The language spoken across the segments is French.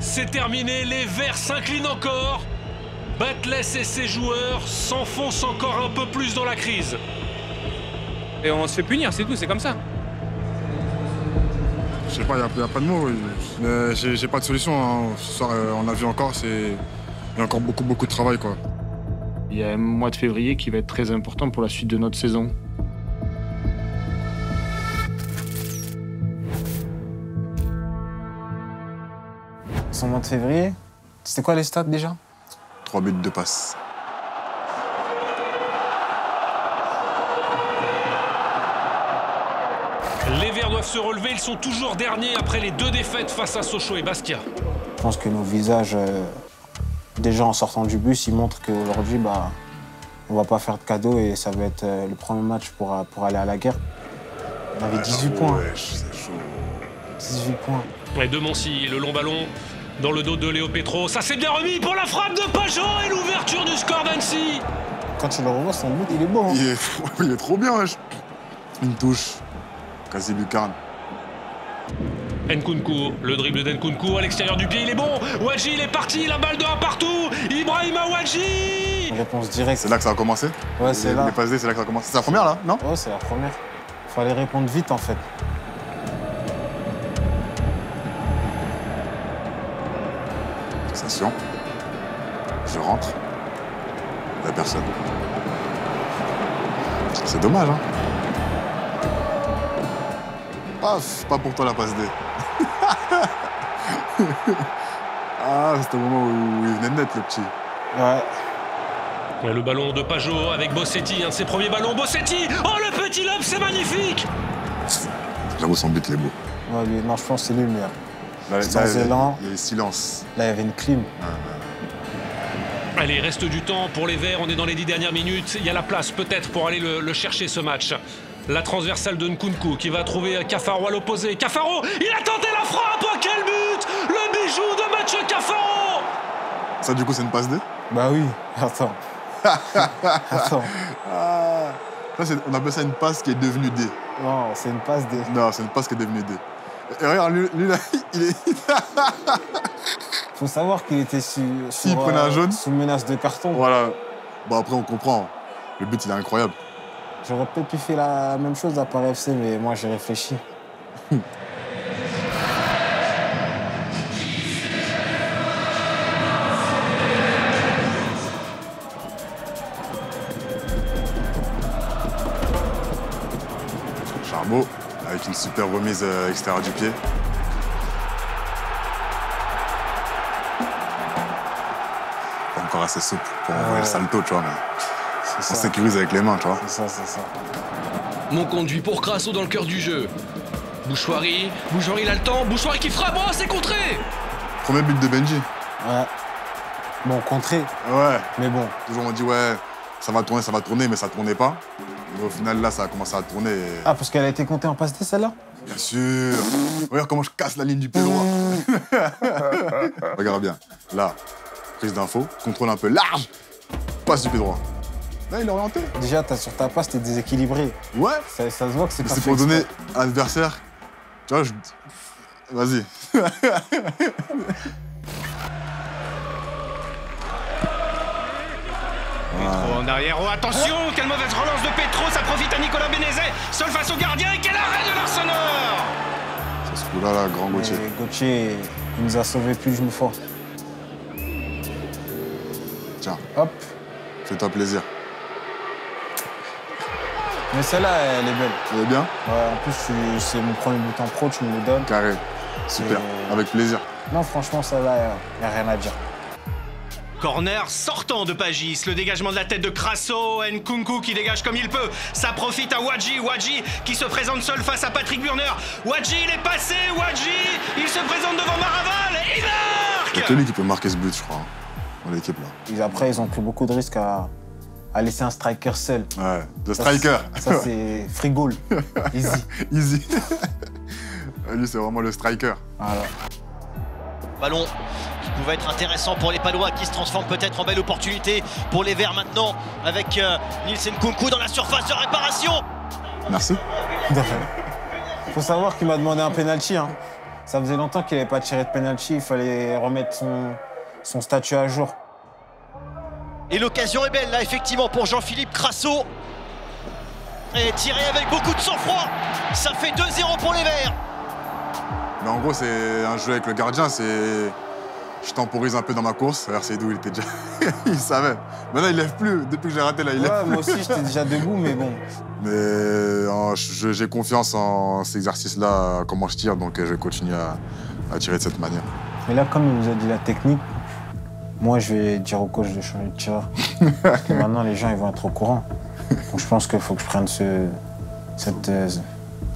C'est terminé, les Verts s'inclinent encore. Batles et ses joueurs s'enfoncent encore un peu plus dans la crise. Et on se fait punir, c'est tout, c'est comme ça. Je sais pas, il n'y a pas de mots. Mais j'ai pas de solution. Hein. Ce soir, on a vu encore, il y a encore beaucoup de travail, quoi. Il y a un mois de février qui va être très important pour la suite de notre saison. Son mois de février, c'était quoi les stats déjà? 3 buts de passe. Les Verts doivent se relever, ils sont toujours derniers après les 2 défaites face à Sochaux et Bastia. Je pense que nos visages, déjà en sortant du bus, ils montrent qu'aujourd'hui, on va pas faire de cadeaux et ça va être le premier match pour aller à la guerre. On avait 18 points. Ouais, c'est chaud. 18 points. Et de Moncy, le long ballon dans le dos de Léo Petro. Ça s'est bien remis pour la frappe de Pajot et l'ouverture du score d'Annecy. Quand tu le revois, son but, il est beau. Hein. Il est trop bien, wesh. Une touche. Quasi lucarne. Nkunku, le dribble d'Nkunku à l'extérieur du pied, il est bon. Wadji, il est parti, la balle de 1 partout. Ibrahima Wadji. Réponse directe. C'est là que ça a commencé? Ouais, c'est là. Les passes D, c'est là que ça a commencé. C'est la première, là, non? Ouais, c'est la première. Fallait répondre vite, en fait. Sensation. Je rentre. Il n'y a personne. C'est dommage, hein? Paf, pas pour toi la passe D. Ah, c'était au moment où il venait de mettre le petit. Ouais. Le ballon de Pajot avec Bossetti, un de ses premiers ballons. Bossetti, oh le petit lob, c'est magnifique. J'avoue, son but, il est beau. Ouais, non, je pense que c'est lui le meilleur. Sans élan. Il y a le silence. Là, il y avait une clim. Allez, reste du temps pour les Verts, on est dans les 10 dernières minutes. Il y a la place peut-être pour aller le chercher ce match. La transversale de Nkunku qui va trouver Cafaro à l'opposé. Cafaro, il a tenté la frappe, oh, quel but! Le bijou de Mathieu Cafaro! Ça, du coup, c'est une passe D? Bah oui, attends. Attends. Ah. Ça, on appelle ça une passe qui est devenue D. Non, c'est une passe D. Non, c'est une passe qui est devenue D. Et regarde, lui là, il est... Faut savoir qu'il était Il prenait un jaune. sous menace de carton. Voilà. Bon, après, on comprend. Le but, il est incroyable. J'aurais peut-être pu faire la même chose à Paris FC, mais moi, j'ai réfléchi. Charmeau, avec une super remise extérieure du pied. Pas encore assez souple pour envoyer le salto, tu vois, mais on sécurise avec les mains, tu vois. C'est ça. Mon conduit pour Crasso dans le cœur du jeu. Bouchoirie, il a le temps. Bouchoirie qui frappe, oh, c'est contré. Premier but de Benji. Ouais. Bon, contré. Ouais. Mais bon. Toujours on dit, ouais, ça va tourner, mais ça tournait pas. Et au final, là, ça a commencé à tourner. Et... Ah, parce qu'elle a été comptée en passe D, celle-là? Bien sûr. Regarde comment je casse la ligne du pied droit. Regarde bien. Là, prise d'info, contrôle un peu large, passe du pied droit. Là, il est orienté. Déjà, sur ta passe, t'es déséquilibré. Ouais. Ça se voit que c'est pas C'est fait pour donner exprès. à l'adversaire. Tu vois, vas-y. Petro en arrière, oh attention, quelle mauvaise relance de Petro, ça profite à Nicolas Bénézet, seul face au gardien et quel arrêt de l'Arseneur. C'est ce coup-là, là, grand Gauthier. Et Gauthier, il nous a sauvés plus d'une fois. Tiens, Hop. fais-toi plaisir. Mais celle-là, elle est belle. Ça va bien? Ouais, en plus, c'est mon premier but en pro, tu me le donnes. Carré. Super. Et- Avec plaisir. Non, franchement, celle-là, il n'y a rien à dire. Corner sortant de Pagis, le dégagement de la tête de Crasso, Nkunku qui dégage comme il peut, ça profite à Wadji qui se présente seul face à Patrick Burner. Wadji, il est passé, Wadji, il se présente devant Maraval et il Il n'y a marque. que lui qui peut marquer ce but, je crois, dans l'équipe, là. Après, ils ont pris beaucoup de risques à laisser un striker seul. Ouais, le striker. Ça, c'est free-goal. Easy. Easy. Lui, c'est vraiment le striker. Voilà. Ballon qui pouvait être intéressant pour les Palois qui se transforme peut-être en belle opportunité pour les Verts maintenant avec Nielsen Nkunku dans la surface de réparation. Merci. Faut savoir qu'il m'a demandé un penalty. Hein. Ça faisait longtemps qu'il n'avait pas tiré de penalty. Il fallait remettre son statut à jour. Et l'occasion est belle là effectivement pour Jean-Philippe Crasso. Et tiré avec beaucoup de sang-froid. Ça fait 2-0 pour les Verts. Mais en gros, c'est un jeu avec le gardien. Je temporise un peu dans ma course. Regarde, Seydou, il était déjà... il savait. Maintenant, il lève plus. Depuis que j'ai raté, là, il lève plus. Moi aussi, j'étais déjà debout, mais bon. Mais j'ai confiance en cet exercice-là, comment je tire, donc je vais continuer à tirer de cette manière. Mais là, comme il nous a dit la technique, moi, je vais dire au coach de changer de tireur. Parce que maintenant, les gens, ils vont être au courant. Donc, je pense qu'il faut que je prenne cette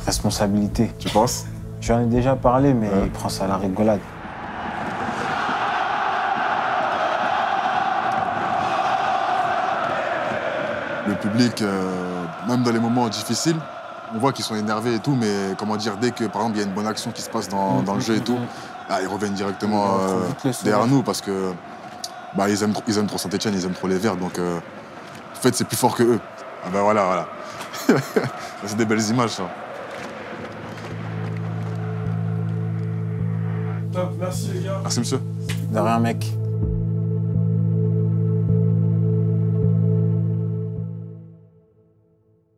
responsabilité. Tu penses? J'en ai déjà parlé, mais il prend ça à la rigolade. Le public, même dans les moments difficiles, on voit qu'ils sont énervés et tout, mais comment dire, dès que par exemple il y a une bonne action qui se passe dans le jeu et tout, là, ils reviennent directement derrière nous parce que ils aiment trop Saint-Etienne, ils aiment trop les Verts, donc en fait c'est plus fort que eux. Ah ben voilà. C'est des belles images ça. Top, merci les gars. Merci monsieur. De rien, mec.